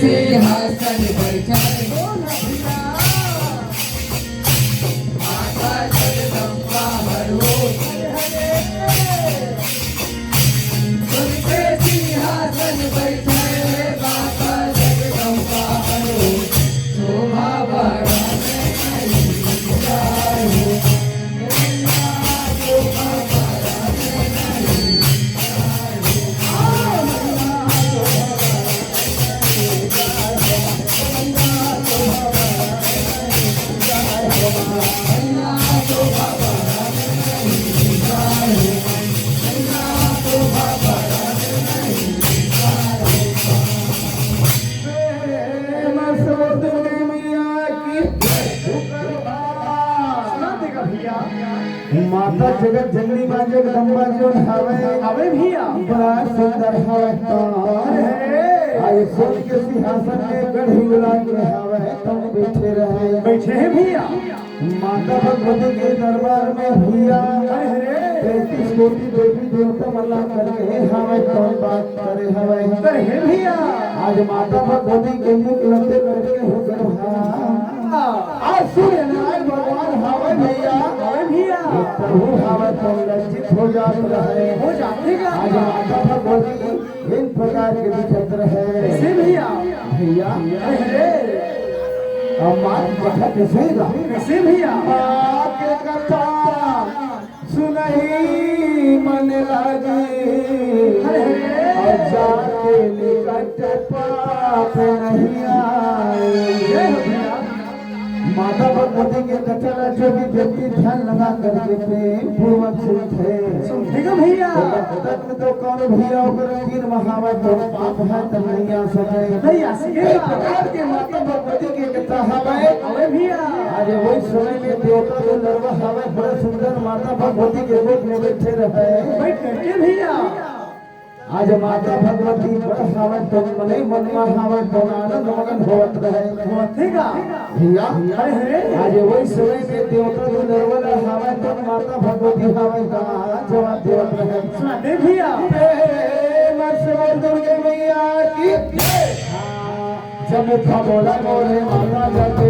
सिंहासन बैठाए माता जगदम्बा हरो उनके सिंहासन बैठाए माता जगदम्बा हरो शोभा बढ़ाने नहीं जाए माता जगत जननी मां जगदम्बा जो हवे भैया बड़ा सुंदर हवे आए सोन के सिंहासन में गढ़ी गुलाब के हवे तुम बैठे हैं भैया माता भगवती के दरबार में भैया 33 कोटि देवी देवता मल्ला करके हवे कौन बात करे भैया आज माता भगवती के मुख लगते करके हो गए आज सूर्य नारायण भगवान हवे भैया प्रभु हवे तो लज्जित हो जाते आज माता भगवती इन प्रकार के विचित्र है भैया मात कथा कैसे भैया के कथा सुनही मन लगे और जाके निकट पाप नहीं आए माता भगवती के कथा जो भी व्यक्ति ध्यान लगा करके प्रेम पूर्वक सुनते भैया तो कौन भैया तीन महावा तो पाप है तो नहीं आ सके प्रकार के माता भगवती के कथा हवे भैया आज वही समय में देवता तो लड़वा हवे बड़ा सुंदर माता भगवती के रूप में बैठे रहे भैया आज माता भगवती हवे तो मने मन में हवे तो आनंद मगन होत रहे भैया आज वही समय में देवता तो निर्वल हवे तो माता भगवती हवे का जवाब देवत रहे भैया दुर्गे मैया की जब था बोला मोरे माता जाते